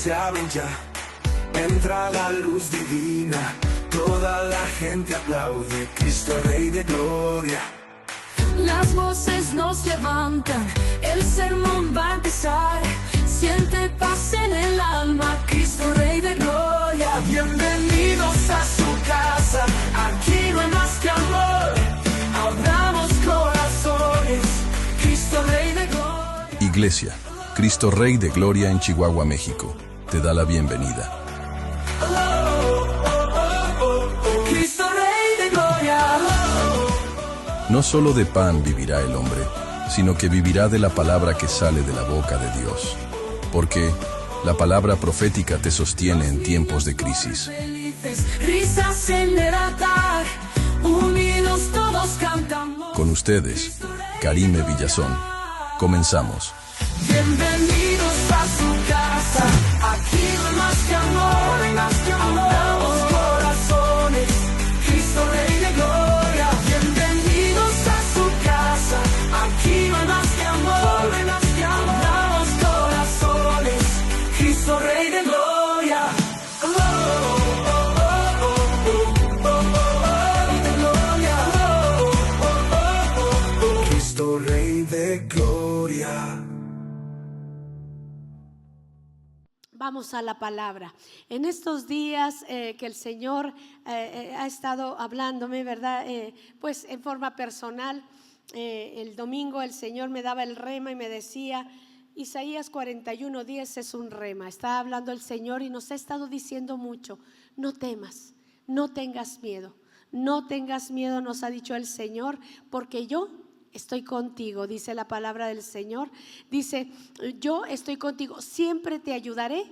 se abren ya, entra la luz divina, toda la gente aplaude, Cristo Rey de Gloria. Las voces nos levantan, el sermón va a empezar. Siente paz en el alma, Cristo Rey de Gloria. Bienvenidos a su casa, aquí no hay más que amor. Abramos corazones, Cristo Rey de Gloria. Iglesia, Cristo Rey de Gloria en Chihuahua, México, te da la bienvenida. Cristo Rey de Gloria. No solo de pan vivirá el hombre, sino que vivirá de la palabra que sale de la boca de Dios. Porque la palabra profética te sostiene en tiempos de crisis. Risas en el altar, unidos todos cantamos. Con ustedes, Karime Villazón. Comenzamos. Bienvenidos a su casa, aquí no hay más que amor, más que amor. Abramos corazones, Cristo Rey de Gloria. Bienvenidos a su casa, aquí no hay más que amor, más que amor. Abramos corazones, Cristo Rey de Gloria. Cristo Rey de Gloria. Vamos a la palabra. En estos días que el Señor ha estado hablándome, ¿verdad? Pues en forma personal, el domingo el Señor me daba el rema y me decía, Isaías 41:10 es un rema. Está hablando el Señor y nos ha estado diciendo mucho, no temas, no tengas miedo. No tengas miedo, nos ha dicho el Señor, porque yo estoy contigo, dice la palabra del Señor. Dice, yo estoy contigo, siempre te ayudaré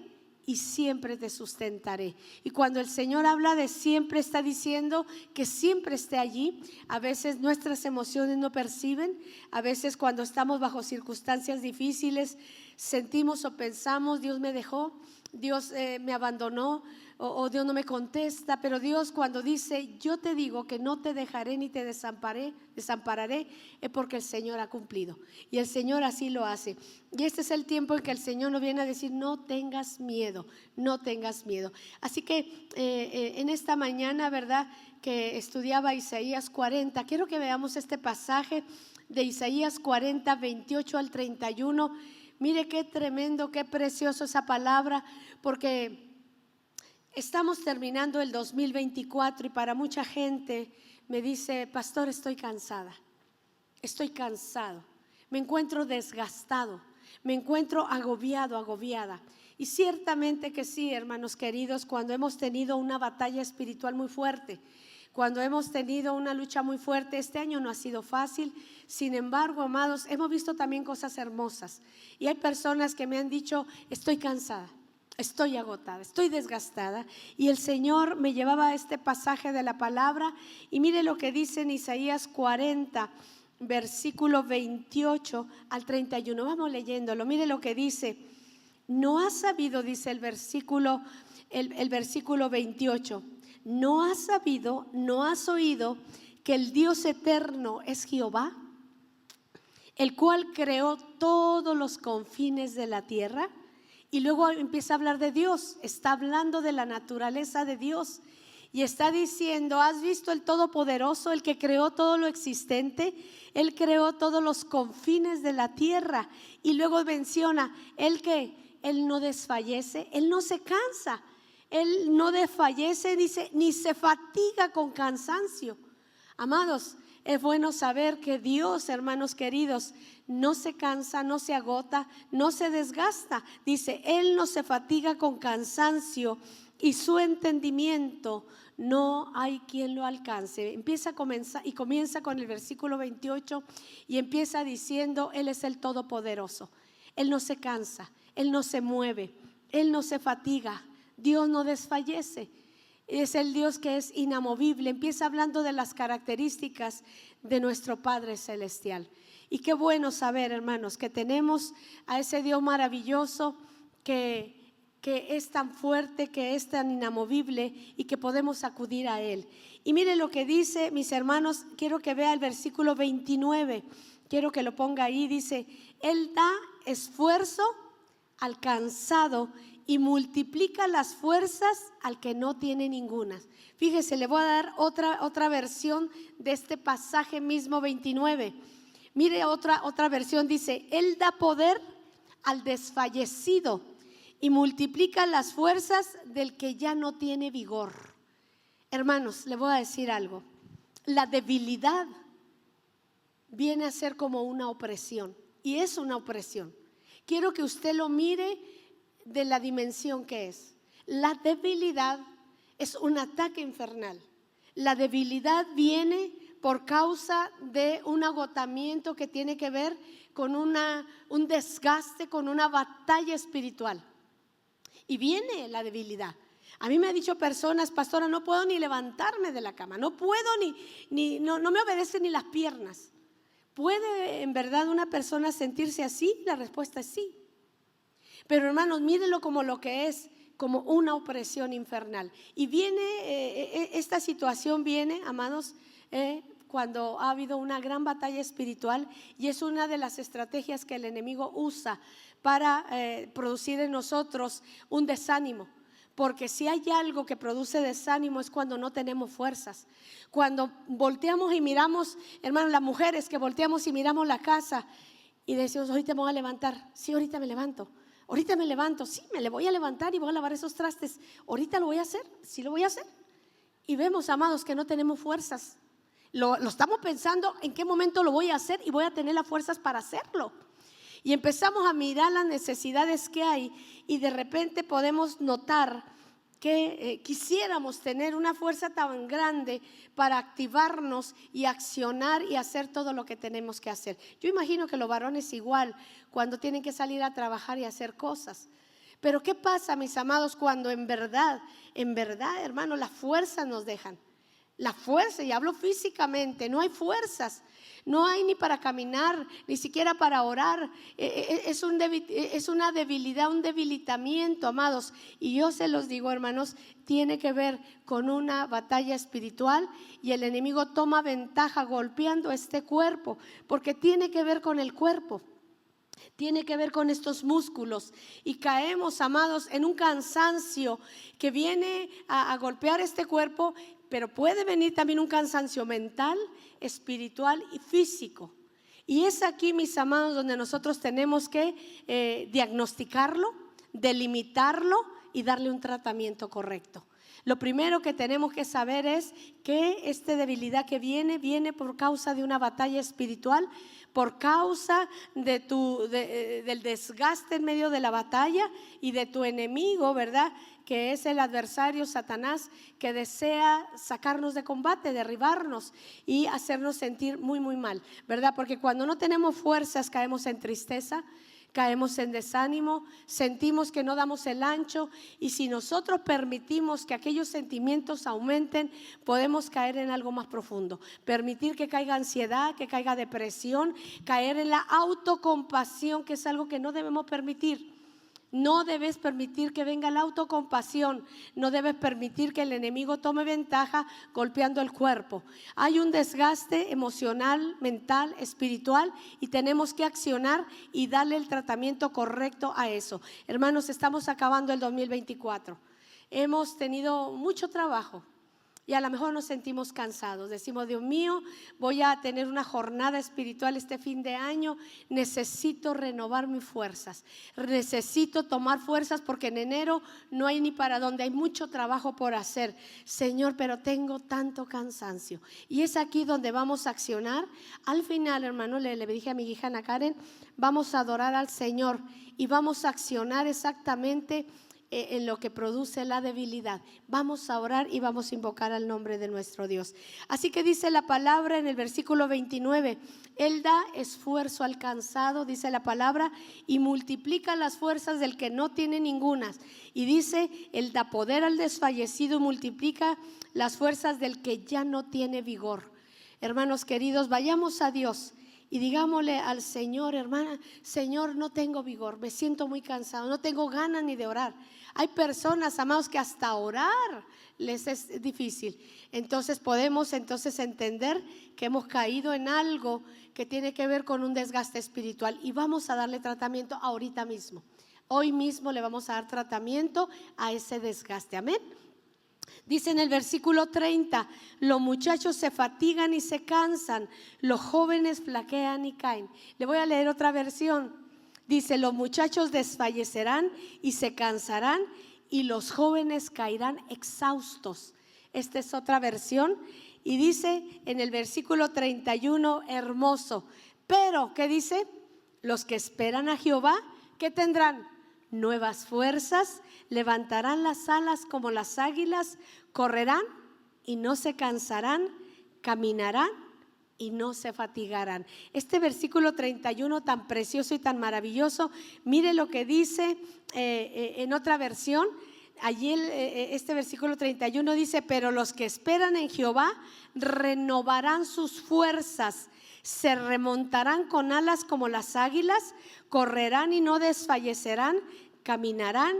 y siempre te sustentaré. Y cuando el Señor habla de siempre, está diciendo que siempre esté allí. A veces nuestras emociones no perciben, a veces cuando estamos bajo circunstancias difíciles sentimos o pensamos, Dios me dejó, Dios me abandonó, o Dios no me contesta. Pero Dios, cuando dice yo te digo que no te dejaré ni te desampararé, es porque el Señor ha cumplido y el Señor así lo hace. Y este es el tiempo en que el Señor nos viene a decir no tengas miedo, no tengas miedo. Así que en esta mañana, verdad, que estudiaba Isaías 40, quiero que veamos este pasaje de Isaías 40, 28 al 31. Mire qué tremendo, qué precioso esa palabra, porque estamos terminando el 2024 y para mucha gente me dice, pastor, estoy cansada, estoy cansado, me encuentro desgastado, me encuentro agobiado, agobiada. Y ciertamente que sí, hermanos queridos, cuando hemos tenido una batalla espiritual muy fuerte, cuando hemos tenido una lucha muy fuerte, este año no ha sido fácil. Sin embargo, amados, hemos visto también cosas hermosas. Y hay personas que me han dicho, estoy cansada, estoy agotada, estoy desgastada. Y el Señor me llevaba a este pasaje de la palabra. Y mire lo que dice en Isaías 40, versículo 28 al 31. Vamos leyéndolo. Mire lo que dice. No has sabido, dice el versículo 28. ¿No has sabido, no has oído que el Dios eterno es Jehová, el cual creó todos los confines de la tierra? Y luego empieza a hablar de Dios, está hablando de la naturaleza de Dios y está diciendo, ¿has visto el Todopoderoso, el que creó todo lo existente? Él creó todos los confines de la tierra. Y luego menciona, Él no desfallece, Él no se cansa. Él no desfallece, dice, ni se fatiga con cansancio. Amados, es bueno saber que Dios, hermanos queridos, no se cansa, no se agota, no se desgasta. Dice, Él no se fatiga con cansancio y su entendimiento no hay quien lo alcance. Comienza con el versículo 28 y empieza diciendo, Él es el Todopoderoso. Él no se cansa, Él no se mueve, Él no se fatiga. Dios no desfallece, es el Dios que es inamovible. Empieza hablando de las características de nuestro Padre Celestial. Y qué bueno saber, hermanos, que tenemos a ese Dios maravilloso que es tan fuerte, que es tan inamovible y que podemos acudir a Él. Y mire lo que dice, mis hermanos, quiero que vea el versículo 29, quiero que lo ponga ahí. Dice, Él da esfuerzo al cansado y multiplica las fuerzas al que no tiene ninguna. Fíjese, le voy a dar otra versión de este pasaje mismo 29. Mire otra versión, dice: Él da poder al desfallecido y multiplica las fuerzas del que ya no tiene vigor. Hermanos, le voy a decir algo. La debilidad viene a ser como una opresión, y es una opresión. Quiero que usted lo mire de la dimensión que es. La debilidad es un ataque infernal. La debilidad viene por causa de un agotamiento que tiene que ver con un desgaste, con una batalla espiritual. Y viene la debilidad. A mí me han dicho personas: pastora, no puedo ni levantarme de la cama, no puedo no me obedecen ni las piernas. ¿Puede en verdad una persona sentirse así? La respuesta es sí. Pero hermanos, mírenlo como lo que es, como una opresión infernal. Y viene, esta situación viene, amados, cuando ha habido una gran batalla espiritual, y es una de las estrategias que el enemigo usa para producir en nosotros un desánimo. Porque si hay algo que produce desánimo es cuando no tenemos fuerzas. Cuando volteamos y miramos, hermanos, las mujeres que volteamos y miramos la casa y decimos: ahorita me voy a levantar. Sí, ahorita me levanto. Ahorita me levanto. Sí, me le voy a levantar y voy a lavar esos trastes. Ahorita lo voy a hacer. Sí, lo voy a hacer. Y vemos, amados, que no tenemos fuerzas. Lo estamos pensando en qué momento lo voy a hacer y voy a tener las fuerzas para hacerlo. Y empezamos a mirar las necesidades que hay, y de repente podemos notar que quisiéramos tener una fuerza tan grande para activarnos y accionar y hacer todo lo que tenemos que hacer. Yo imagino que los varones igual, cuando tienen que salir a trabajar y hacer cosas. Pero ¿qué pasa, mis amados, cuando en verdad, hermano, las fuerzas nos dejan? La fuerza, y hablo físicamente, no hay fuerzas. No hay ni para caminar, ni siquiera para orar. Es una debilidad, un debilitamiento, amados. Y yo se los digo, hermanos, tiene que ver con una batalla espiritual, y el enemigo toma ventaja golpeando este cuerpo, porque tiene que ver con el cuerpo. Tiene que ver con estos músculos, y caemos, amados, en un cansancio que viene a golpear este cuerpo. Pero puede venir también un cansancio mental, espiritual y físico. Y es aquí, mis amados, donde nosotros tenemos que diagnosticarlo, delimitarlo y darle un tratamiento correcto. Lo primero que tenemos que saber es que esta debilidad que viene por causa de una batalla espiritual, por causa del desgaste en medio de la batalla y de tu enemigo, ¿verdad?, que es el adversario Satanás, que desea sacarnos de combate, derribarnos y hacernos sentir muy, muy mal, ¿verdad? Porque cuando no tenemos fuerzas caemos en tristeza, caemos en desánimo, sentimos que no damos el ancho, y si nosotros permitimos que aquellos sentimientos aumenten, podemos caer en algo más profundo, permitir que caiga ansiedad, que caiga depresión, caer en la autocompasión, que es algo que no debemos permitir. No debes permitir que venga la autocompasión, no debes permitir que el enemigo tome ventaja golpeando el cuerpo. Hay un desgaste emocional, mental, espiritual, y tenemos que accionar y darle el tratamiento correcto a eso. Hermanos, estamos acabando el 2024. Hemos tenido mucho trabajo. Y a lo mejor nos sentimos cansados, decimos: Dios mío, voy a tener una jornada espiritual este fin de año, necesito renovar mis fuerzas, necesito tomar fuerzas, porque en enero no hay ni para dónde, hay mucho trabajo por hacer. Señor, pero tengo tanto cansancio. Y es aquí donde vamos a accionar. Al final, hermano, le dije a mi hija Ana Karen, vamos a adorar al Señor y vamos a accionar exactamente en lo que produce la debilidad. Vamos a orar y vamos a invocar al nombre de nuestro Dios. Así que dice la palabra en el versículo 29, Él da esfuerzo al cansado, dice la palabra, y multiplica las fuerzas del que no tiene ningunas. Y dice, Él da poder al desfallecido y multiplica las fuerzas del que ya no tiene vigor. Hermanos queridos, vayamos a Dios y digámosle al Señor: hermana, Señor, no tengo vigor, me siento muy cansado, no tengo ganas ni de orar. Hay personas, amados, que hasta orar les es difícil. Entonces podemos entender que hemos caído en algo que tiene que ver con un desgaste espiritual, y vamos a darle tratamiento ahorita mismo. Hoy mismo le vamos a dar tratamiento a ese desgaste. Amén. Dice en el versículo 30, los muchachos se fatigan y se cansan, los jóvenes flaquean y caen. Le voy a leer otra versión. Dice, los muchachos desfallecerán y se cansarán y los jóvenes caerán exhaustos. Esta es otra versión. Y dice en el versículo 31, hermoso. Pero, ¿qué dice? Los que esperan a Jehová, ¿qué tendrán? Nuevas fuerzas, levantarán las alas como las águilas, correrán y no se cansarán, caminarán y no se fatigarán. Este versículo 31 tan precioso y tan maravilloso, mire lo que dice en otra versión. Allí este versículo 31 dice, pero los que esperan en Jehová renovarán sus fuerzas, se remontarán con alas como las águilas, correrán y no desfallecerán, caminarán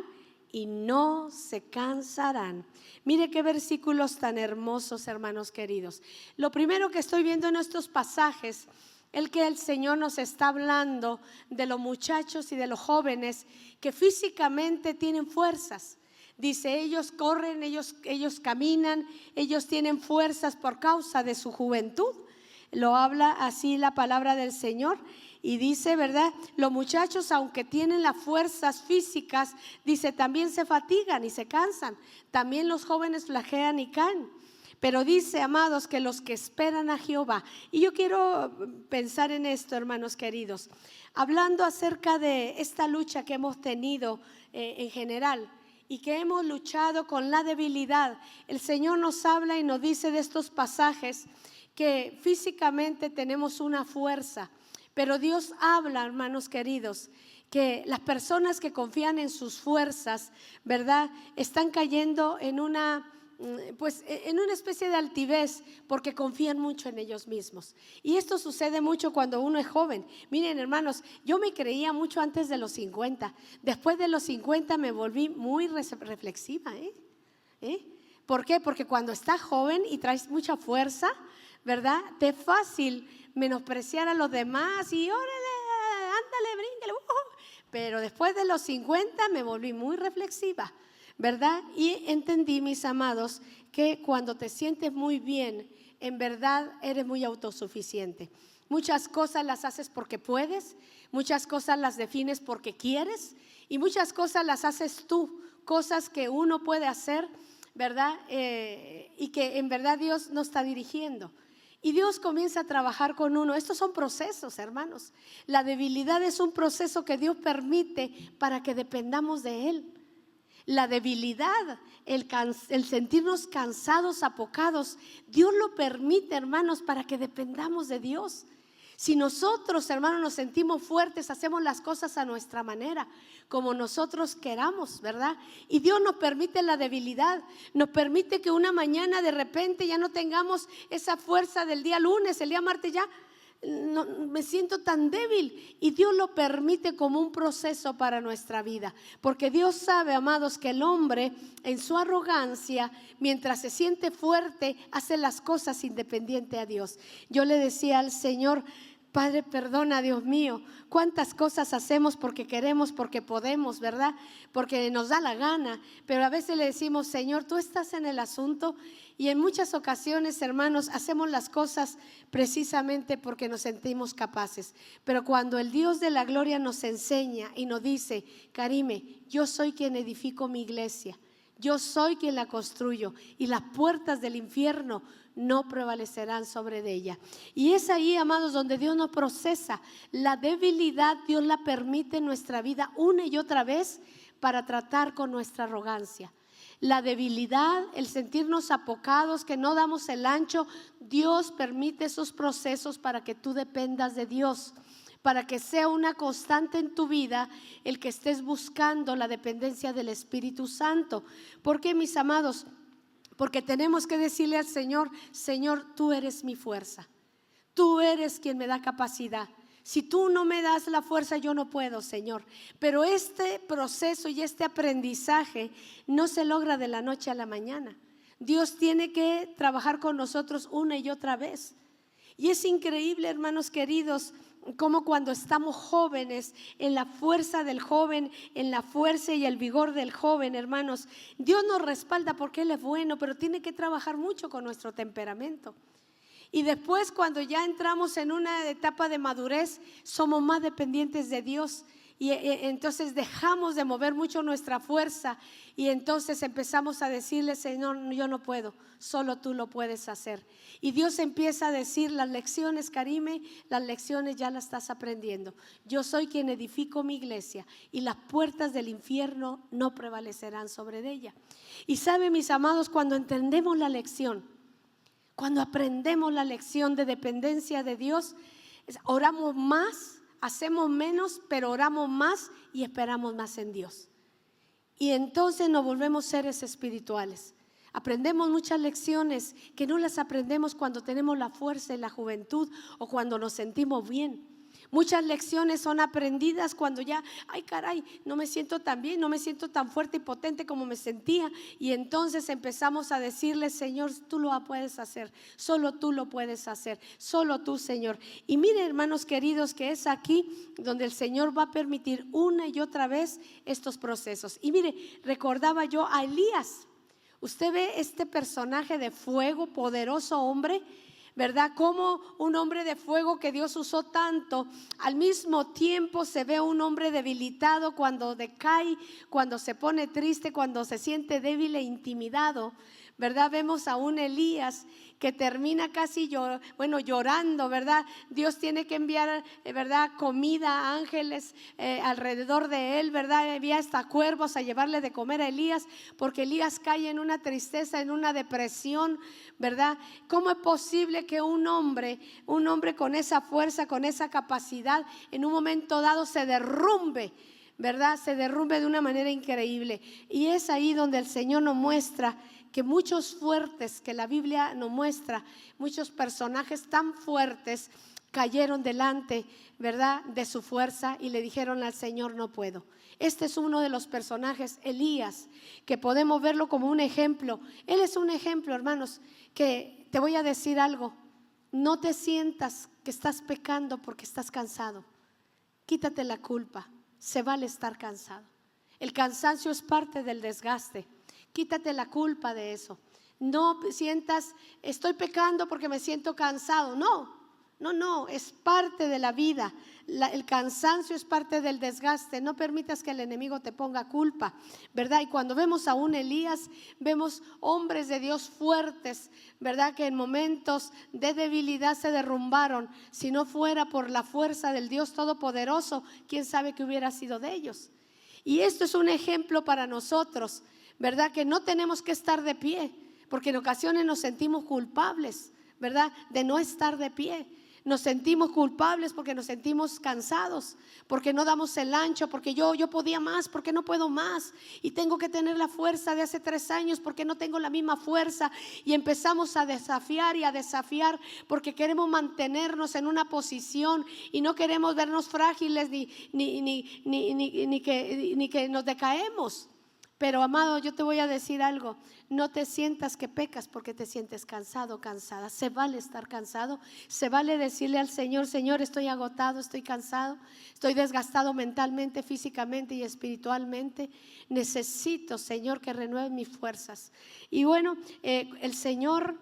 y no se cansarán. Mire qué versículos tan hermosos, hermanos queridos. Lo primero que estoy viendo en estos pasajes, el que el Señor nos está hablando de los muchachos y de los jóvenes que físicamente tienen fuerzas. Dice, ellos corren, ellos caminan, ellos tienen fuerzas por causa de su juventud. Lo habla así la palabra del Señor. Y dice, ¿verdad? Los muchachos, aunque tienen las fuerzas físicas, dice, también se fatigan y se cansan. También los jóvenes flaquean y caen. Pero dice, amados, que los que esperan a Jehová. Y yo quiero pensar en esto, hermanos queridos. Hablando acerca de esta lucha que hemos tenido en general y que hemos luchado con la debilidad. El Señor nos habla y nos dice de estos pasajes que físicamente tenemos una fuerza. Pero Dios habla, hermanos queridos, que las personas que confían en sus fuerzas, ¿verdad? Están cayendo en una especie de altivez porque confían mucho en ellos mismos. Y esto sucede mucho cuando uno es joven. Miren, hermanos, yo me creía mucho antes de los 50. Después de los 50 me volví muy reflexiva. ¿Por qué? Porque cuando estás joven y traes mucha fuerza, ¿verdad? Te es fácil menospreciar a los demás y órale, ándale, bríngale. Pero después de los 50 me volví muy reflexiva, ¿verdad? Y entendí, mis amados, que cuando te sientes muy bien, en verdad eres muy autosuficiente. Muchas cosas las haces porque puedes, muchas cosas las defines porque quieres y muchas cosas las haces tú, cosas que uno puede hacer, ¿verdad? Y que en verdad Dios nos está dirigiendo. Y Dios comienza a trabajar con uno. Estos son procesos, hermanos. La debilidad es un proceso que Dios permite para que dependamos de Él. La debilidad, el sentirnos cansados, apocados, Dios lo permite, hermanos, para que dependamos de Dios. Si nosotros, hermanos, nos sentimos fuertes, hacemos las cosas a nuestra manera, como nosotros queramos, ¿verdad? Y Dios nos permite la debilidad, nos permite que una mañana de repente ya no tengamos esa fuerza del día lunes, el día martes ya no, me siento tan débil. Y Dios lo permite como un proceso para nuestra vida, porque Dios sabe, amados, que el hombre en su arrogancia, mientras se siente fuerte, hace las cosas independiente a Dios. Yo le decía al Señor, Padre, perdona, Dios mío, cuántas cosas hacemos porque queremos, porque podemos, ¿verdad? Porque nos da la gana, pero a veces le decimos, Señor, tú estás en el asunto. Y en muchas ocasiones, hermanos, hacemos las cosas precisamente porque nos sentimos capaces. Pero cuando el Dios de la gloria nos enseña y nos dice, Karime, yo soy quien edifico mi iglesia, yo soy quien la construyo y las puertas del infierno no prevalecerán sobre de ella. Y es ahí, amados, donde Dios nos procesa. La debilidad Dios la permite en nuestra vida una y otra vez para tratar con nuestra arrogancia. La debilidad, el sentirnos apocados, que no damos el ancho, Dios permite esos procesos para que tú dependas de Dios, para que sea una constante en tu vida el que estés buscando la dependencia del Espíritu Santo. ¿Por qué, mis amados? Porque tenemos que decirle al Señor, Señor, tú eres mi fuerza, tú eres quien me da capacidad. Si tú no me das la fuerza, yo no puedo, Señor. Pero este proceso y este aprendizaje no se logra de la noche a la mañana. Dios tiene que trabajar con nosotros una y otra vez. Y es increíble, hermanos queridos, cómo cuando estamos jóvenes, en la fuerza del joven, en la fuerza y el vigor del joven, hermanos, Dios nos respalda porque Él es bueno, pero tiene que trabajar mucho con nuestro temperamento. Y después, cuando ya entramos en una etapa de madurez, somos más dependientes de Dios. Y entonces dejamos de mover mucho nuestra fuerza y entonces empezamos a decirle: Señor, yo no puedo, solo tú lo puedes hacer. Y Dios empieza a decir: las lecciones, Karime, las lecciones ya las estás aprendiendo. Yo soy quien edifico mi iglesia y las puertas del infierno no prevalecerán sobre ella. Y sabe, mis amados, cuando entendemos la lección, cuando aprendemos la lección de dependencia de Dios, oramos más, hacemos menos, pero oramos más y esperamos más en Dios. Y entonces nos volvemos seres espirituales. Aprendemos muchas lecciones que no las aprendemos cuando tenemos la fuerza en la juventud o cuando nos sentimos bien. Muchas lecciones son aprendidas cuando ya, ay caray, no me siento tan bien, no me siento tan fuerte y potente como me sentía. Y entonces empezamos a decirle: Señor, tú lo puedes hacer, solo tú lo puedes hacer, solo tú, Señor. Y mire, hermanos queridos, que es aquí donde el Señor va a permitir una y otra vez estos procesos. Y mire, recordaba yo a Elías. Usted ve este personaje de fuego, poderoso hombre, ¿verdad? Como un hombre de fuego que Dios usó tanto, al mismo tiempo se ve un hombre debilitado cuando decae, cuando se pone triste, cuando se siente débil e intimidado, ¿verdad? Vemos a un Elías que termina casi llorando, ¿verdad? Dios tiene que enviar, ¿verdad?, comida a ángeles alrededor de él, ¿verdad? Envía hasta cuervos a llevarle de comer a Elías, porque Elías cae en una tristeza, en una depresión, ¿verdad? ¿Cómo es posible que un hombre con esa fuerza, con esa capacidad, en un momento dado se derrumbe, ¿verdad? Se derrumbe de una manera increíble. Y es ahí donde el Señor nos muestra que muchos fuertes, que la Biblia nos muestra, muchos personajes tan fuertes cayeron delante, ¿verdad?, de su fuerza y le dijeron al Señor: no puedo. Este es uno de los personajes, Elías, que podemos verlo como un ejemplo. Él es un ejemplo, hermanos, que te voy a decir algo: no te sientas que estás pecando porque estás cansado. Quítate la culpa, se vale estar cansado. El cansancio es parte del desgaste. Quítate la culpa de eso. No sientas: estoy pecando porque me siento cansado. No, es parte de la vida. El cansancio es parte del desgaste. No permitas que el enemigo te ponga culpa, ¿verdad? Y cuando vemos a un Elías, vemos hombres de Dios fuertes, ¿verdad?, que en momentos de debilidad se derrumbaron. Si no fuera por la fuerza del Dios Todopoderoso, quién sabe qué hubiera sido de ellos. Y esto es un ejemplo para nosotros, ¿verdad? Que no tenemos que estar de pie, porque en ocasiones nos sentimos culpables, ¿verdad?, de no estar de pie. Nos sentimos culpables porque nos sentimos cansados, porque no damos el ancho, porque yo podía más, porque no puedo más, y tengo que tener la fuerza de hace 3 años porque no tengo la misma fuerza. Y empezamos a desafiar y a desafiar porque queremos mantenernos en una posición y no queremos vernos frágiles ni que nos decaemos. Pero amado, yo te voy a decir algo: no te sientas que pecas porque te sientes cansado, cansada. Se vale estar cansado, se vale decirle al Señor: Señor, estoy agotado, estoy cansado, estoy desgastado mentalmente, físicamente y espiritualmente. Necesito, Señor, que renueves mis fuerzas. Y bueno, el Señor,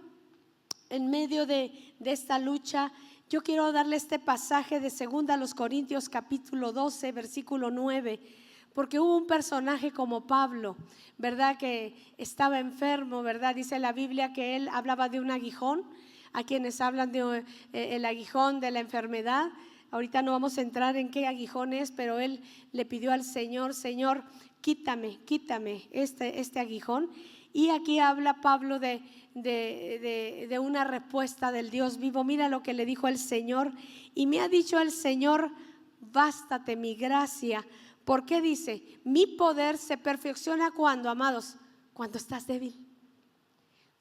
en medio de esta lucha, yo quiero darle este pasaje de 2 Corintios capítulo 12, versículo 9. Porque hubo un personaje como Pablo, ¿verdad?, que estaba enfermo, ¿verdad? Dice la Biblia que él hablaba de un aguijón. A quienes hablan de el aguijón de la enfermedad, ahorita no vamos a entrar en qué aguijón es, pero él le pidió al Señor: Señor, quítame este aguijón. Y aquí habla Pablo de una respuesta del Dios vivo. Mira lo que le dijo el Señor: y me ha dicho el Señor, bástate mi gracia. ¿Por qué dice? Mi poder se perfecciona cuando, amados, cuando estás débil.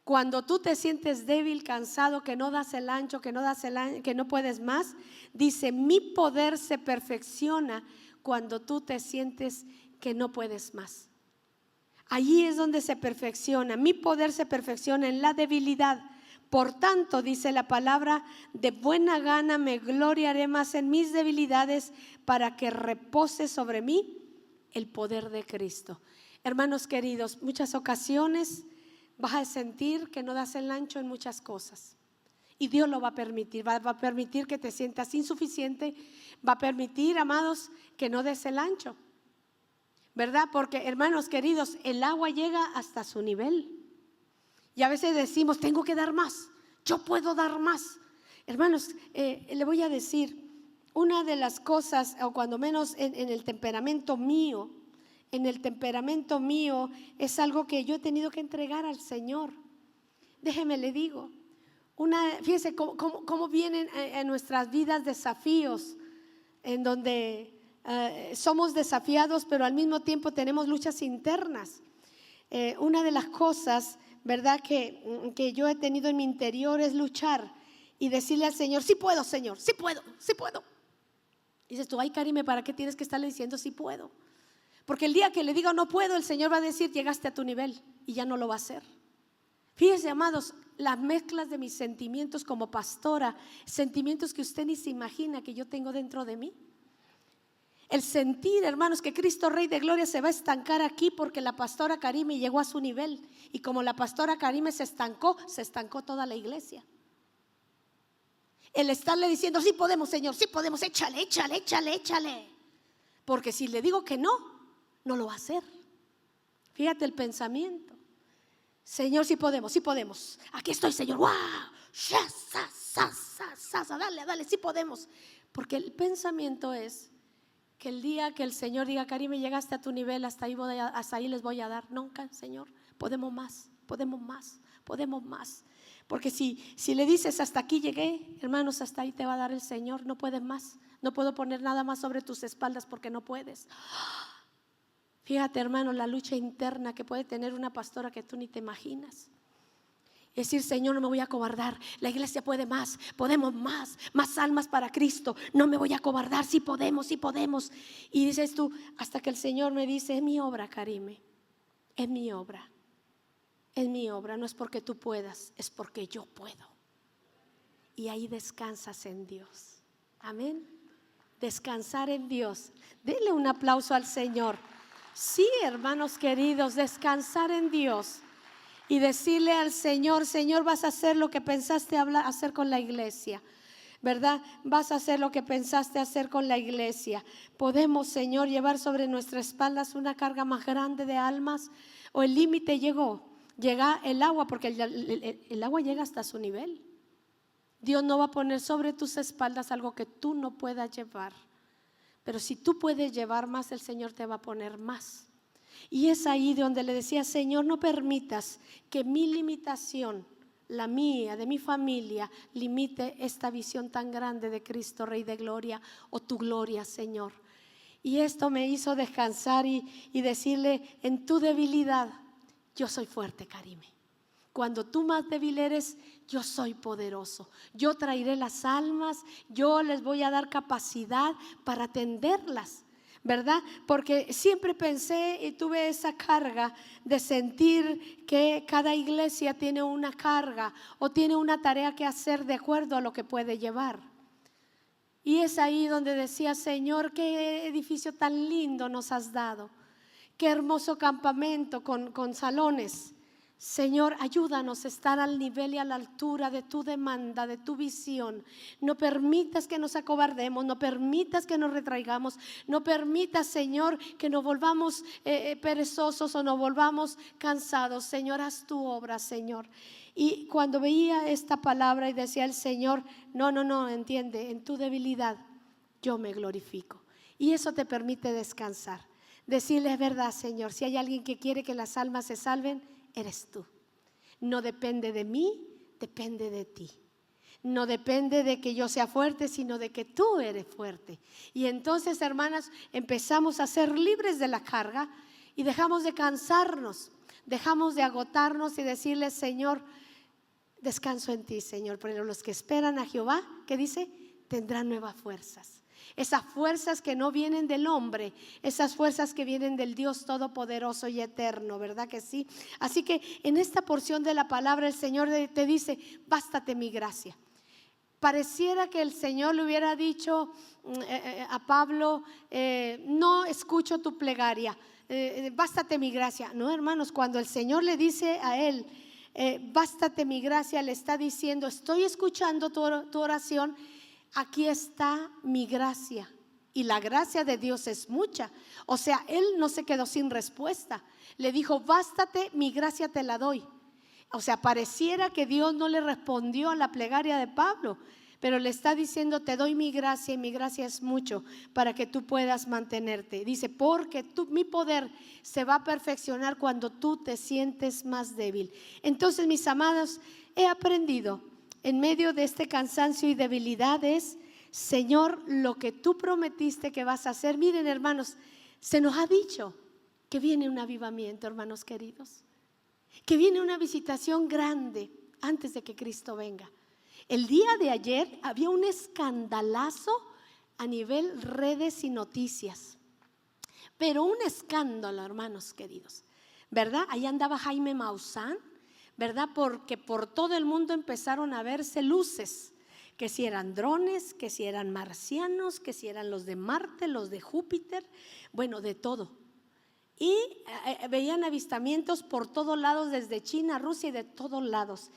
Cuando tú te sientes débil, cansado, que no das el ancho, que no puedes más, dice: mi poder se perfecciona cuando tú te sientes que no puedes más. Allí es donde se perfecciona. Mi poder se perfecciona en la debilidad. Por tanto, dice la palabra, de buena gana me gloriaré más en mis debilidades para que repose sobre mí el poder de Cristo. Hermanos queridos, muchas ocasiones vas a sentir que no das el ancho en muchas cosas. Y Dios lo va a permitir, va a permitir que te sientas insuficiente, va a permitir, amados, que no des el ancho, ¿verdad? Porque, hermanos queridos, el agua llega hasta su nivel. Y a veces decimos, tengo que dar más, yo puedo dar más. Hermanos, le voy a decir, una de las cosas, o cuando menos en el temperamento mío, es algo que yo he tenido que entregar al Señor. Déjeme le digo, fíjese cómo vienen en nuestras vidas desafíos, en donde somos desafiados, pero al mismo tiempo tenemos luchas internas. Una de las cosas, ¿verdad?, que yo he tenido en mi interior es luchar y decirle al Señor, sí puedo, Señor, sí puedo, sí puedo. Y dices tú, ay, Karime, ¿para qué tienes que estarle diciendo sí puedo? Porque el día que le diga no puedo, el Señor va a decir, llegaste a tu nivel, y ya no lo va a hacer. Fíjense, amados, las mezclas de mis sentimientos como pastora, sentimientos que usted ni se imagina que yo tengo dentro de mí. El sentir, hermanos, que Cristo Rey de Gloria se va a estancar aquí porque la pastora Karime llegó a su nivel. Y como la pastora Karime se estancó toda la iglesia. El estarle diciendo, sí podemos, Señor, sí podemos, échale, échale, échale, échale. Porque si le digo que no lo va a hacer. Fíjate el pensamiento. Señor, sí podemos, sí podemos. Aquí estoy, Señor. ¡Wow! Dale, dale, sí podemos. Porque el pensamiento es que el día que el Señor diga, Karime, llegaste a tu nivel, hasta ahí les voy a dar. Nunca, Señor, podemos más, podemos más, podemos más. Porque si le dices, hasta aquí llegué, hermanos, hasta ahí te va a dar el Señor. No puedes más, no puedo poner nada más sobre tus espaldas porque no puedes. Fíjate, hermano, la lucha interna que puede tener una pastora que tú ni te imaginas. Es decir, Señor, no me voy a acobardar. La iglesia puede más, podemos más almas para Cristo. No me voy a acobardar, sí podemos, sí podemos. Y dices tú, hasta que el Señor me dice, es mi obra, Karime, es mi obra. Es mi obra, no es porque tú puedas, es porque yo puedo. Y ahí descansas en Dios. Amén. Descansar en Dios. Denle un aplauso al Señor. Sí, hermanos queridos, descansar en Dios y decirle al Señor, Señor, vas a hacer lo que pensaste hacer con la iglesia, ¿verdad? Vas a hacer lo que pensaste hacer con la iglesia. Podemos, Señor, llevar sobre nuestras espaldas una carga más grande de almas, o el límite llega el agua, porque el agua llega hasta su nivel. Dios no va a poner sobre tus espaldas algo que tú no puedas llevar. Pero si tú puedes llevar más, el Señor te va a poner más. Y es ahí donde le decía, Señor, no permitas que mi limitación, la mía, de mi familia, limite esta visión tan grande de Cristo Rey de Gloria, o tu gloria, Señor. Y esto me hizo descansar y decirle, en tu debilidad, yo soy fuerte, Karime. Cuando tú más débil eres, yo soy poderoso. Yo traeré las almas, yo les voy a dar capacidad para atenderlas, ¿verdad? Porque siempre pensé y tuve esa carga de sentir que cada iglesia tiene una carga o tiene una tarea que hacer de acuerdo a lo que puede llevar. Y es ahí donde decía, Señor, qué edificio tan lindo nos has dado. Qué hermoso campamento con salones. Señor, ayúdanos a estar al nivel y a la altura de tu demanda, de tu visión. No permitas que nos acobardemos, no permitas que nos retraigamos, no permitas, Señor, que nos volvamos perezosos o nos volvamos cansados. Señor, haz tu obra, Señor. Y cuando veía esta palabra y decía el Señor, no, entiende, en tu debilidad yo me glorifico. Y eso te permite descansar. Decirle, es verdad, Señor, si hay alguien que quiere que las almas se salven, eres tú. No depende de mí, depende de ti. No depende de que yo sea fuerte, sino de que tú eres fuerte. Y entonces, hermanas, empezamos a ser libres de la carga y dejamos de cansarnos, dejamos de agotarnos y decirle, Señor, descanso en ti, Señor. Pero los que esperan a Jehová, ¿qué dice? Tendrán nuevas fuerzas. Esas fuerzas que no vienen del hombre, esas fuerzas que vienen del Dios Todopoderoso y Eterno, ¿verdad que sí? Así que en esta porción de la palabra el Señor te dice, bástate mi gracia. Pareciera que el Señor le hubiera dicho a Pablo, no escucho tu plegaria, bástate mi gracia. No, hermanos, cuando el Señor le dice a él, bástate mi gracia, le está diciendo, estoy escuchando tu oración, aquí está mi gracia. Y la gracia de Dios es mucha. O sea, él no se quedó sin respuesta. Le dijo, bástate, mi gracia te la doy. O sea, pareciera que Dios no le respondió a la plegaria de Pablo, pero le está diciendo, te doy mi gracia y mi gracia es mucho para que tú puedas mantenerte. Dice, porque mi poder se va a perfeccionar cuando tú te sientes más débil. Entonces, mis amados, he aprendido en medio de este cansancio y debilidad es, Señor, lo que tú prometiste que vas a hacer. Miren, hermanos, se nos ha dicho que viene un avivamiento, hermanos queridos, que viene una visitación grande antes de que Cristo venga. El día de ayer había un escandalazo a nivel redes y noticias, pero un escándalo, hermanos queridos, ¿verdad? Ahí andaba Jaime Maussan, ¿verdad? Porque por todo el mundo empezaron a verse luces, que si eran drones, que si eran marcianos, que si eran los de Marte, los de Júpiter, bueno, de todo. Y veían avistamientos por todos lados, desde China, Rusia y de todos lados.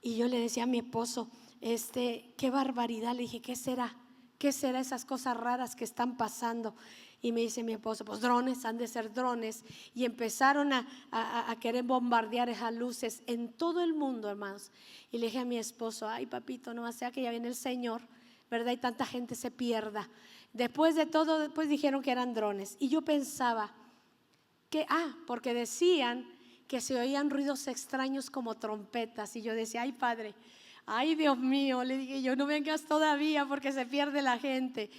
Y yo le decía a mi esposo, qué barbaridad. Le dije, ¿qué será? ¿Qué será esas cosas raras que están pasando? Y me dice mi esposo, pues drones, han de ser drones. Y empezaron a querer bombardear esas luces en todo el mundo, hermanos. Y le dije a mi esposo, ay papito, no sea que ya viene el Señor, ¿verdad? Y tanta gente se pierda. Después de todo, después dijeron que eran drones. Y yo pensaba, porque decían que se oían ruidos extraños como trompetas. Y yo decía, ay Padre, ay Dios mío, le dije yo, no vengas todavía porque se pierde la gente.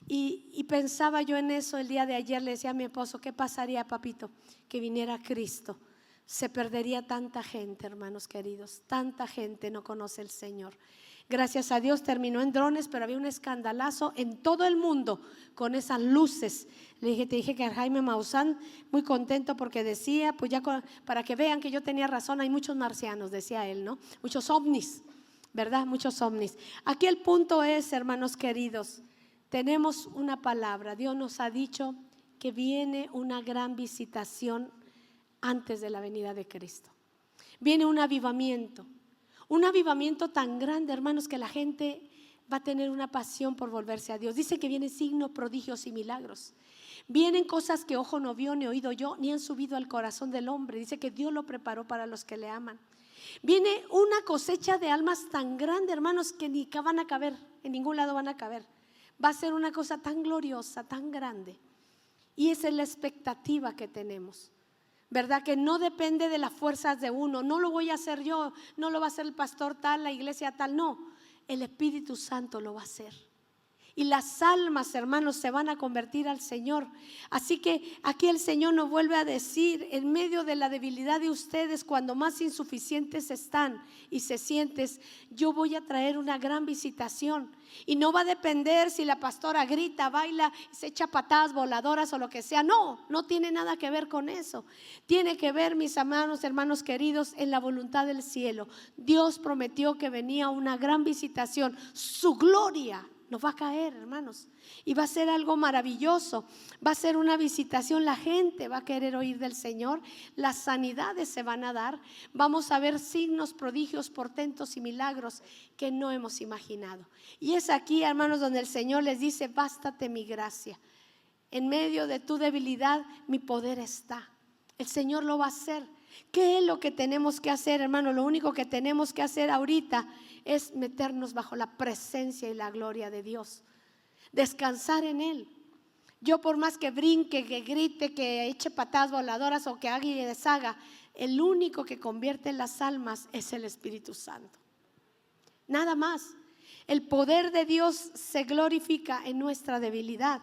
Y pensaba yo en eso el día de ayer. Le decía a mi esposo, ¿qué pasaría, papito? Que viniera Cristo. Se perdería tanta gente, hermanos queridos. Tanta gente no conoce el Señor. Gracias a Dios terminó en drones, pero había un escandalazo en todo el mundo con esas luces. Te dije que Jaime Maussan, muy contento porque decía, pues ya para que vean que yo tenía razón, hay muchos marcianos, decía él, ¿no? Muchos ovnis, ¿verdad? Muchos ovnis. Aquí el punto es, hermanos queridos, tenemos una palabra. Dios nos ha dicho que viene una gran visitación antes de la venida de Cristo. Viene un avivamiento tan grande, hermanos, que la gente va a tener una pasión por volverse a Dios. Dice que vienen signos, prodigios y milagros. Vienen cosas que ojo no vio, ni oído yo, ni han subido al corazón del hombre. Dice que Dios lo preparó para los que le aman. Viene una cosecha de almas tan grande, hermanos, que ni van a caber, en ningún lado van a caber. Va a ser una cosa tan gloriosa, tan grande. Y esa es la expectativa que tenemos, ¿verdad? Que no depende de las fuerzas de uno. No lo voy a hacer yo, no lo va a hacer el pastor tal, la iglesia tal, no. El Espíritu Santo lo va a hacer. Y las almas, hermanos, se van a convertir al Señor. Así que aquí el Señor nos vuelve a decir, en medio de la debilidad de ustedes, cuando más insuficientes están y se sienten, yo voy a traer una gran visitación. Y no va a depender si la pastora grita, baila, se echa patadas voladoras o lo que sea. No, no tiene nada que ver con eso. Tiene que ver, mis hermanos queridos, en la voluntad del cielo. Dios prometió que venía una gran visitación. Su gloria nos va a caer, hermanos, y va a ser algo maravilloso. Va a ser una visitación, la gente va a querer oír del Señor, las sanidades se van a dar, vamos a ver signos, prodigios, portentos y milagros que no hemos imaginado. Y es aquí, hermanos, donde el Señor les dice, bástate mi gracia. En medio de tu debilidad, mi poder está. El Señor lo va a hacer. ¿Qué es lo que tenemos que hacer, hermano? Lo único que tenemos que hacer ahorita es meternos bajo la presencia y la gloria de Dios, descansar en Él. Yo por más que brinque, que grite, que eche patadas voladoras o que haga y deshaga, el único que convierte las almas es el Espíritu Santo. Nada más. El poder de Dios se glorifica en nuestra debilidad.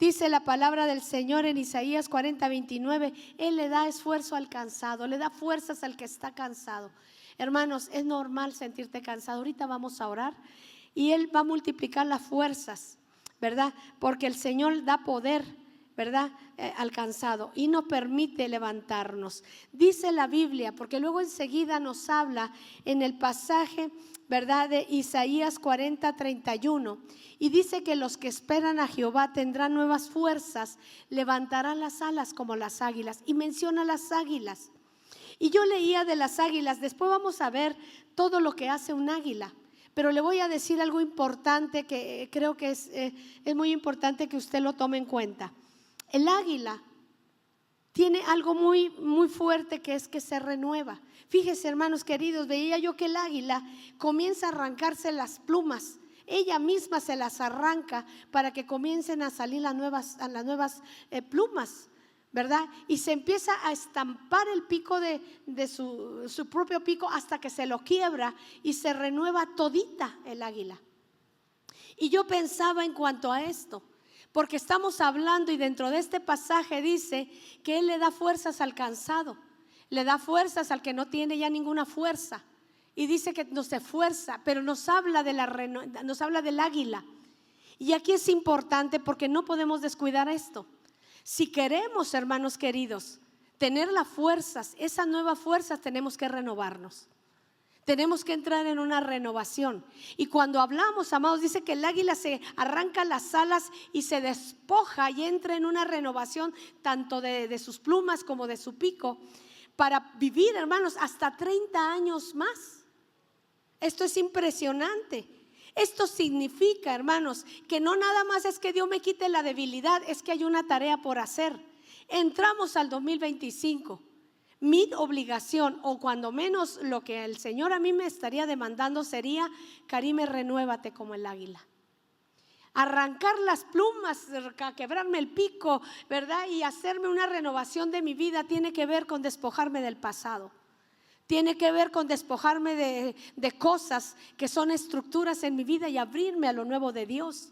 Dice la palabra del Señor en Isaías 40:29, Él le da esfuerzo al cansado, le da fuerzas al que está cansado. Hermanos, es normal sentirte cansado. Ahorita vamos a orar y Él va a multiplicar las fuerzas. ¿verdad? Porque el Señor da poder, ¿verdad? Alcanzado y nos permite levantarnos. Dice la Biblia, porque luego enseguida nos habla en el pasaje, ¿verdad? De Isaías 40:31, y dice que los que esperan a Jehová tendrán nuevas fuerzas, levantarán las alas como las águilas, y menciona las águilas. Y yo leía de las águilas, después vamos a ver todo lo que hace un águila. Pero le voy a decir algo importante que creo que es muy importante que usted lo tome en cuenta. El águila tiene algo muy, muy fuerte, que es que se renueva. Fíjese, hermanos queridos, veía yo que el águila comienza a arrancarse las plumas. Ella misma se las arranca para que comiencen a salir las nuevas plumas, ¿verdad? Y se empieza a estampar el pico de su propio pico hasta que se lo quiebra y se renueva todita el águila. Y yo pensaba en cuanto a esto, porque estamos hablando, y dentro de este pasaje dice que Él le da fuerzas al cansado, le da fuerzas al que no tiene ya ninguna fuerza, y dice que nos esfuerza, pero nos habla del águila. Y aquí es importante porque no podemos descuidar esto. Si queremos, hermanos queridos, tener las fuerzas, esas nuevas fuerzas, tenemos que renovarnos. Tenemos que entrar en una renovación. Y cuando hablamos, amados, dice que el águila se arranca las alas y se despoja y entra en una renovación tanto de sus plumas como de su pico, para vivir, hermanos, hasta 30 años más. Esto es impresionante. Esto significa, hermanos, que no nada más es que Dios me quite la debilidad, es que hay una tarea por hacer. Entramos al 2025. Mi obligación, o cuando menos lo que el Señor a mí me estaría demandando, sería: Karime, renuévate como el águila. Arrancar las plumas, quebrarme el pico, ¿verdad? Y hacerme una renovación de mi vida tiene que ver con despojarme del pasado. Tiene que ver con despojarme de cosas que son estructuras en mi vida y abrirme a lo nuevo de Dios.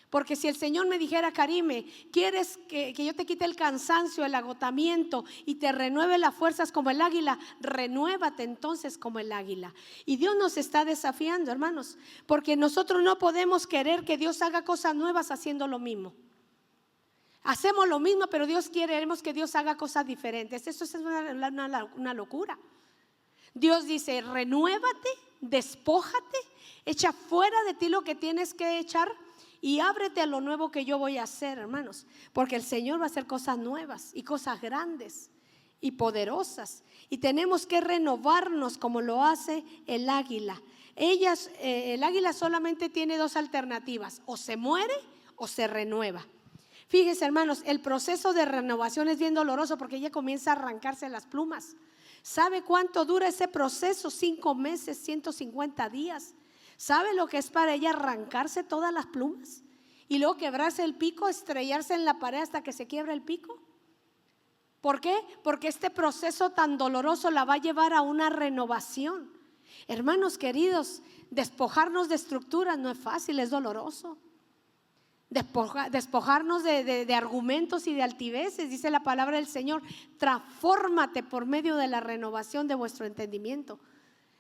Porque si el Señor me dijera: Karime, ¿quieres que yo te quite el cansancio, el agotamiento y te renueve las fuerzas como el águila? Renuévate entonces como el águila. Y Dios nos está desafiando, hermanos, porque nosotros no podemos querer que Dios haga cosas nuevas haciendo lo mismo. Hacemos lo mismo, pero queremos que Dios haga cosas diferentes. Eso es una locura. Dios dice: renuévate, despójate, echa fuera de ti lo que tienes que echar y ábrete a lo nuevo que yo voy a hacer, hermanos. Porque el Señor va a hacer cosas nuevas y cosas grandes y poderosas. Y tenemos que renovarnos como lo hace el águila. El águila solamente tiene dos alternativas: o se muere o se renueva. Fíjese, hermanos, el proceso de renovación es bien doloroso porque ella comienza a arrancarse las plumas. ¿Sabe cuánto dura ese proceso? 5 meses, 150 días. ¿Sabe lo que es para ella arrancarse todas las plumas? Y luego quebrarse el pico, estrellarse en la pared hasta que se quiebra el pico. ¿Por qué? Porque este proceso tan doloroso la va a llevar a una renovación. Hermanos queridos, despojarnos de estructuras no es fácil, es doloroso. Despojarnos de argumentos y de altiveces, dice la palabra del Señor: transfórmate por medio de la renovación de vuestro entendimiento.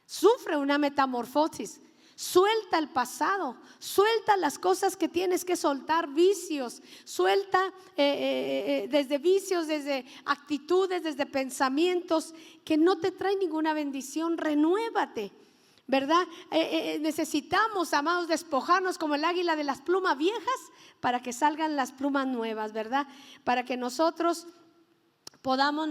Sufre una metamorfosis. Suelta el pasado, suelta las cosas que tienes que soltar, vicios, suelta desde vicios, desde actitudes, desde pensamientos que no te traen ninguna bendición. Renuévate, ¿verdad? Necesitamos, amados, despojarnos como el águila de las plumas viejas para que salgan las plumas nuevas, ¿verdad? Para que nosotros podamos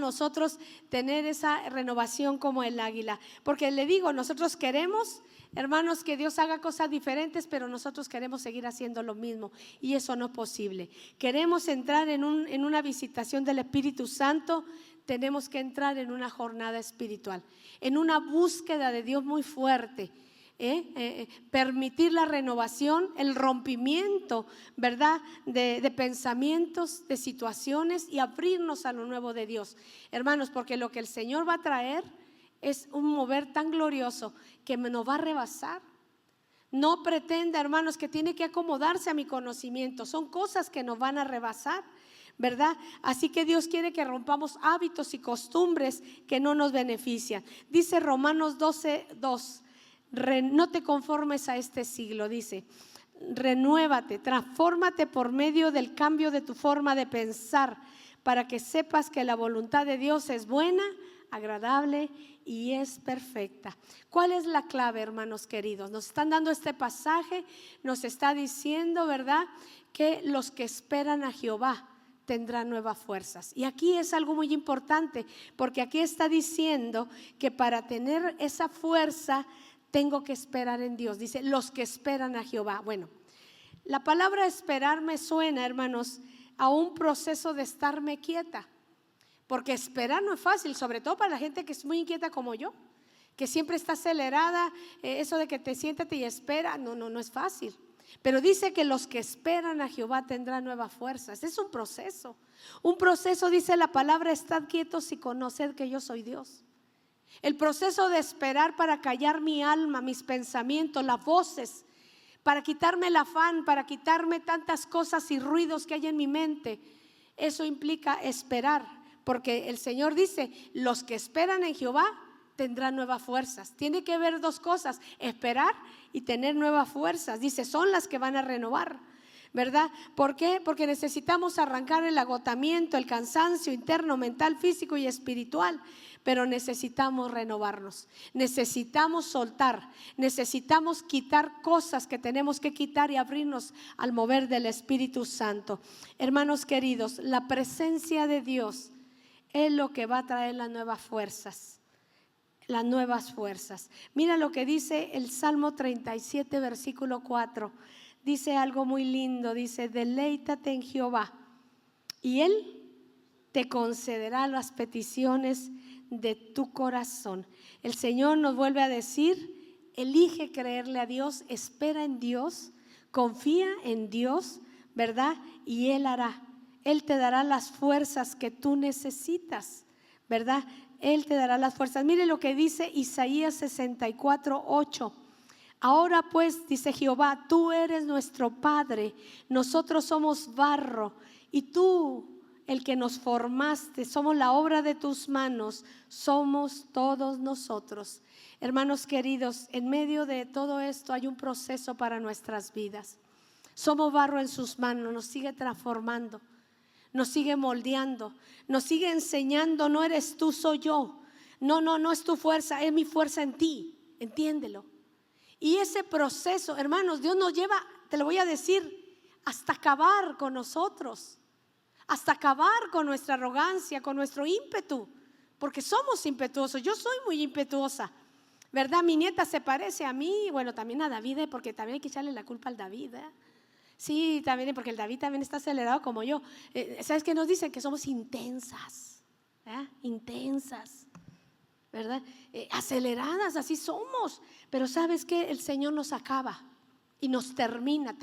tener esa renovación como el águila. Porque le digo, nosotros queremos, hermanos, que Dios haga cosas diferentes, pero nosotros queremos seguir haciendo lo mismo y eso no es posible. Queremos entrar en una visitación del Espíritu Santo. Tenemos que entrar en una jornada espiritual, en una búsqueda de Dios muy fuerte. Permitir la renovación, el rompimiento, ¿verdad? De pensamientos, de situaciones, y abrirnos a lo nuevo de Dios, hermanos, porque lo que el Señor va a traer es un mover tan glorioso que nos va a rebasar. No pretenda, hermanos, que tiene que acomodarse a mi conocimiento. Son cosas que nos van a rebasar, ¿verdad? Así que Dios quiere que rompamos hábitos y costumbres que no nos benefician. Dice Romanos 12:2: no te conformes a este siglo, dice, renuévate, transfórmate por medio del cambio de tu forma de pensar, para que sepas que la voluntad de Dios es buena, agradable y es perfecta. ¿Cuál es la clave, hermanos queridos? Nos están dando este pasaje, nos está diciendo, ¿verdad?, que los que esperan a Jehová tendrán nuevas fuerzas. Y aquí es algo muy importante, porque aquí está diciendo que para tener esa fuerza tengo que esperar en Dios. Dice, los que esperan a Jehová. Bueno, la palabra esperar me suena, hermanos, a un proceso de estarme quieta. Porque esperar no es fácil, sobre todo para la gente que es muy inquieta como yo, que siempre está acelerada. Eso de que te siéntate y espera, no es fácil. Pero dice que los que esperan a Jehová tendrán nuevas fuerzas. Es un proceso. Un proceso, dice la palabra, estad quietos y conoced que yo soy Dios. El proceso de esperar para callar mi alma, mis pensamientos, las voces, para quitarme el afán, para quitarme tantas cosas y ruidos que hay en mi mente. Eso implica esperar. Porque el Señor dice, los que esperan en Jehová tendrán nuevas fuerzas. Tiene que ver dos cosas, esperar y tener nuevas fuerzas. Dice, son las que van a renovar, ¿verdad? ¿Por qué? Porque necesitamos arrancar el agotamiento, el cansancio interno, mental, físico y espiritual. Pero necesitamos renovarnos, necesitamos soltar, necesitamos quitar cosas que tenemos que quitar y abrirnos al mover del Espíritu Santo. Hermanos queridos, la presencia de Dios es lo que va a traer las nuevas fuerzas. Las nuevas fuerzas. Mira lo que dice el Salmo 37, versículo 4. Dice algo muy lindo. Dice, deleítate en Jehová y Él te concederá las peticiones de tu corazón. El Señor nos vuelve a decir, elige creerle a Dios, espera en Dios, confía en Dios, ¿verdad? Y Él hará. Él te dará las fuerzas que tú necesitas, ¿verdad? Él te dará las fuerzas. Mire lo que dice Isaías 64, 8. Ahora pues, dice Jehová, tú eres nuestro Padre, nosotros somos barro y tú, el que nos formaste, somos la obra de tus manos, somos todos nosotros. Hermanos queridos, en medio de todo esto hay un proceso para nuestras vidas. Somos barro en sus manos, nos sigue transformando, nos sigue moldeando, nos sigue enseñando, no eres tú, soy yo. No es tu fuerza, es mi fuerza en ti, entiéndelo. Y ese proceso, hermanos, Dios nos lleva, te lo voy a decir, hasta acabar con nosotros, hasta acabar con nuestra arrogancia, con nuestro ímpetu, porque somos impetuosos. Yo soy muy impetuosa, ¿verdad? Mi nieta se parece a mí, bueno, también a David, porque también hay que echarle la culpa al David, ¿eh? Sí, también, porque el David también está acelerado como yo. ¿Sabes qué nos dicen? Que somos intensas, intensas, ¿verdad? Aceleradas, así somos. Pero ¿sabes qué? El Señor nos acaba y nos termina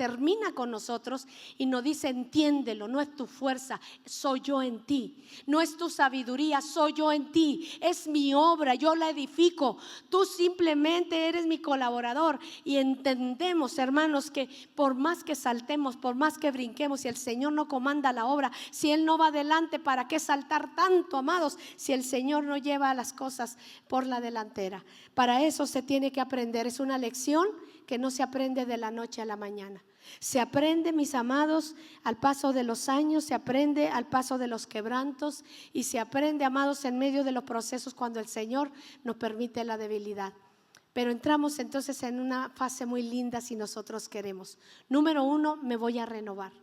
con nosotros y nos dice, entiéndelo, no es tu fuerza, soy yo en ti. No es tu sabiduría, soy yo en ti. Es mi obra, yo la edifico. Tú simplemente eres mi colaborador. Y entendemos, hermanos, que por más que saltemos, por más que brinquemos, si el Señor no comanda la obra, si Él no va adelante, ¿para qué saltar tanto, amados? Si el Señor no lleva las cosas por la delantera. Para eso se tiene que aprender. Es una lección que no se aprende de la noche a la mañana. Se aprende, mis amados, al paso de los años, se aprende al paso de los quebrantos y se aprende, amados, en medio de los procesos cuando el Señor nos permite la debilidad. Pero entramos entonces en una fase muy linda si nosotros queremos. Número 1, me voy a renovar.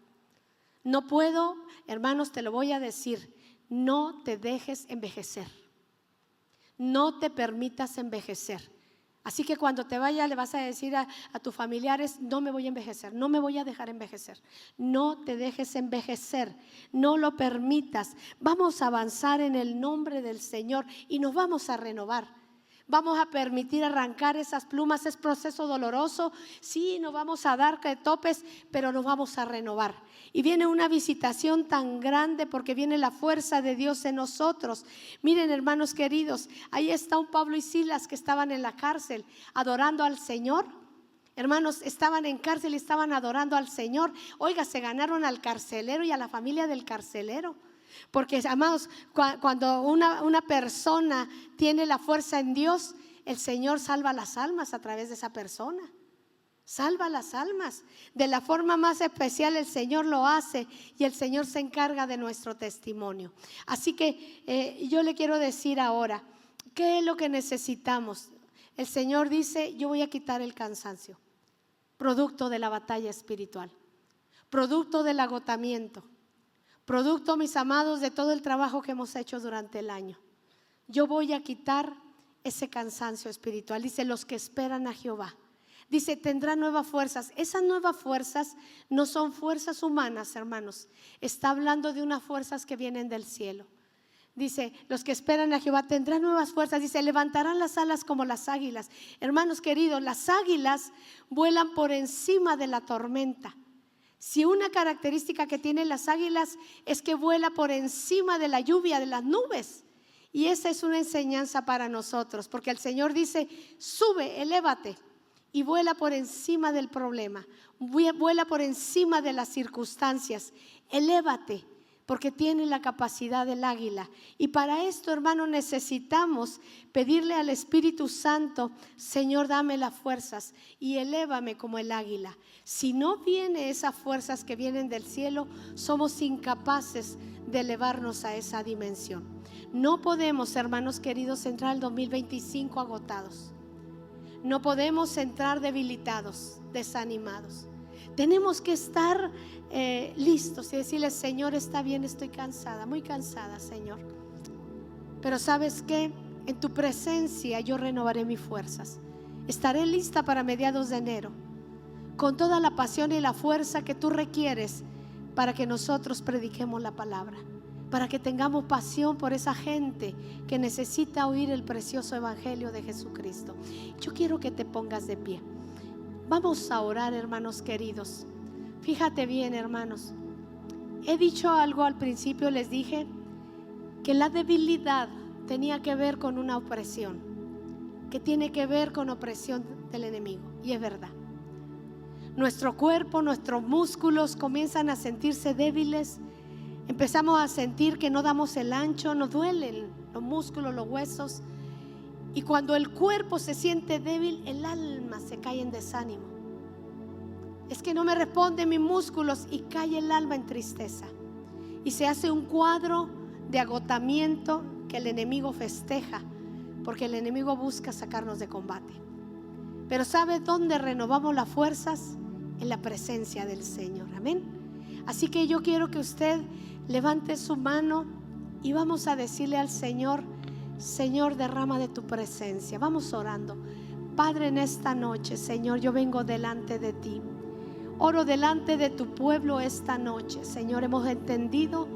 No puedo, hermanos, te lo voy a decir, no te dejes envejecer. No te permitas envejecer. Así que cuando te vayas le vas a decir a tus familiares, no me voy a envejecer, no me voy a dejar envejecer. No te dejes envejecer, no lo permitas. Vamos a avanzar en el nombre del Señor y nos vamos a renovar. Vamos a permitir arrancar esas plumas, es proceso doloroso. Sí, nos vamos a dar topes, pero nos vamos a renovar. Y viene una visitación tan grande porque viene la fuerza de Dios en nosotros. Miren, hermanos queridos, ahí está un Pablo y Silas que estaban en la cárcel adorando al Señor. Hermanos, estaban en cárcel y estaban adorando al Señor. Oiga, se ganaron al carcelero y a la familia del carcelero. Porque, amados, cuando una persona tiene la fuerza en Dios, el Señor salva las almas a través de esa persona. salva las almas. De la forma más especial el Señor lo hace y el Señor se encarga de nuestro testimonio. Así que yo le quiero decir ahora, ¿qué es lo que necesitamos? El Señor dice, yo voy a quitar el cansancio, producto de la batalla espiritual, producto del agotamiento, producto, mis amados, de todo el trabajo que hemos hecho durante el año. Yo voy a quitar ese cansancio espiritual. Dice, los que esperan a Jehová. Dice, tendrán nuevas fuerzas. Esas nuevas fuerzas no son fuerzas humanas, hermanos. Está hablando de unas fuerzas que vienen del cielo. Dice, los que esperan a Jehová tendrán nuevas fuerzas. Dice, levantarán las alas como las águilas. Hermanos queridos, las águilas vuelan por encima de la tormenta. Si una característica que tienen las águilas es que vuela por encima de la lluvia, de las nubes. Y esa es una enseñanza para nosotros, porque el Señor dice, sube, elévate y vuela por encima del problema, vuela por encima de las circunstancias, elévate, porque tiene la capacidad del águila. Y para esto, hermano, necesitamos pedirle al Espíritu Santo, Señor, dame las fuerzas y elévame como el águila. Si no vienen esas fuerzas que vienen del cielo, somos incapaces de elevarnos a esa dimensión. No podemos, hermanos queridos, entrar al 2025 agotados. No podemos entrar debilitados, desanimados. Tenemos que estar listos y decirle, Señor, está bien, estoy cansada, muy cansada, Señor. Pero ¿sabes qué? En tu presencia yo renovaré mis fuerzas. Estaré lista para mediados de enero, con toda la pasión y la fuerza que tú requieres para que nosotros prediquemos la palabra, para que tengamos pasión por esa gente que necesita oír el precioso evangelio de Jesucristo. Yo quiero que te pongas de pie. Vamos a orar, hermanos queridos. Fíjate bien, hermanos. He dicho algo al principio, les dije que la debilidad tenía que ver con una opresión, que tiene que ver con opresión del enemigo. Y es verdad. Nuestro cuerpo, nuestros músculos comienzan a sentirse débiles. Empezamos a sentir que no damos el ancho, nos duelen los músculos, los huesos. Y cuando el cuerpo se siente débil, el alma se cae en desánimo. Es que no me responden mis músculos y cae el alma en tristeza. Y se hace un cuadro de agotamiento que el enemigo festeja, porque el enemigo busca sacarnos de combate. Pero ¿sabe dónde renovamos las fuerzas? En la presencia del Señor. Amén. Así que yo quiero que usted levante su mano y vamos a decirle al Señor, Señor, derrama de tu presencia. Vamos orando. Padre, en esta noche, Señor, yo vengo delante de ti. Oro delante de tu pueblo esta noche. Señor, hemos entendido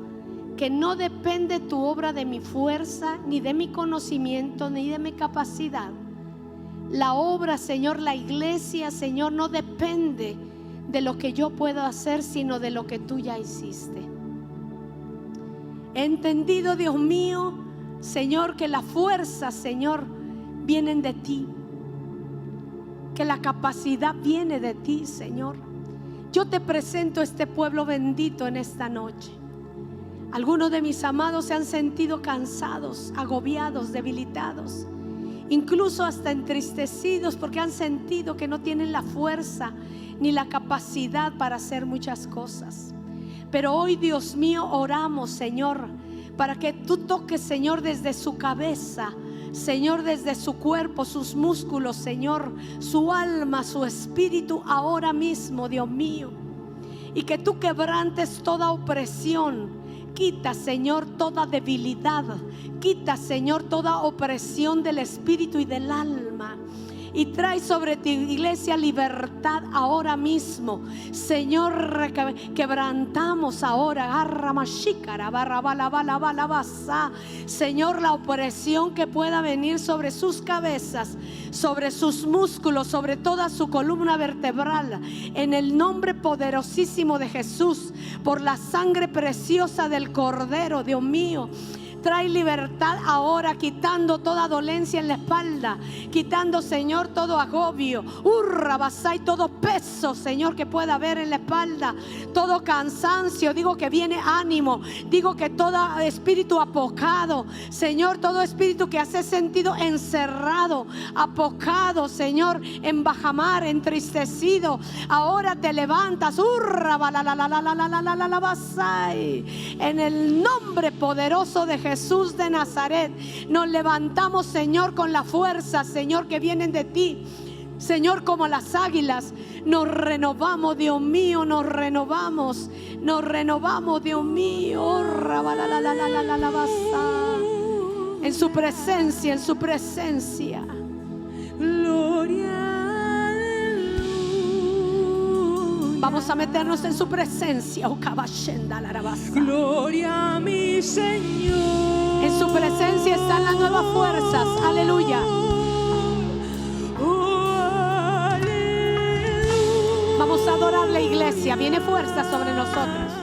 que no depende tu obra de mi fuerza, ni de mi conocimiento, ni de mi capacidad. La obra, Señor, la iglesia, Señor, no depende de lo que yo puedo hacer, sino de lo que tú ya hiciste. He entendido, Dios mío, Señor, que la fuerza, Señor, vienen de ti, que la capacidad viene de ti, Señor. Yo te presento este pueblo bendito en esta noche. Algunos de mis amados se han sentido cansados, agobiados, debilitados, incluso hasta entristecidos, porque han sentido que no tienen la fuerza ni la capacidad para hacer muchas cosas. Pero hoy, Dios mío, oramos, Señor, para que tú toques, Señor, desde su cabeza, Señor, desde su cuerpo, sus músculos, Señor, su alma, su espíritu, ahora mismo, Dios mío. Y que tú quebrantes toda opresión. Quita, Señor, toda debilidad. Quita, Señor, toda opresión del espíritu y del alma. Y trae sobre tu iglesia libertad ahora mismo. Señor, quebrantamos ahora. Señor, la opresión que pueda venir sobre sus cabezas, sobre sus músculos, sobre toda su columna vertebral, en el nombre poderosísimo de Jesús, por la sangre preciosa del Cordero, Dios mío. trae libertad ahora, quitando toda dolencia en la espalda, quitando, Señor, todo agobio, basai, todo peso, Señor, que pueda haber en la espalda, todo cansancio. Digo que viene ánimo, digo que todo espíritu apocado, Señor, todo espíritu que hace sentido encerrado, apocado, Señor, en bajamar, entristecido, ahora te levantas, en el nombre poderoso de Jesús de Nazaret. Nos levantamos, Señor, con la fuerza, Señor, que vienen de ti, Señor, como las águilas. Nos renovamos, Dios mío, nos renovamos, Dios mío. En su presencia, en su presencia. Gloria. Vamos a meternos en su presencia. Gloria a mi Señor. En su presencia están las nuevas fuerzas. Aleluya. Vamos a adorar la iglesia. Viene fuerza sobre nosotros.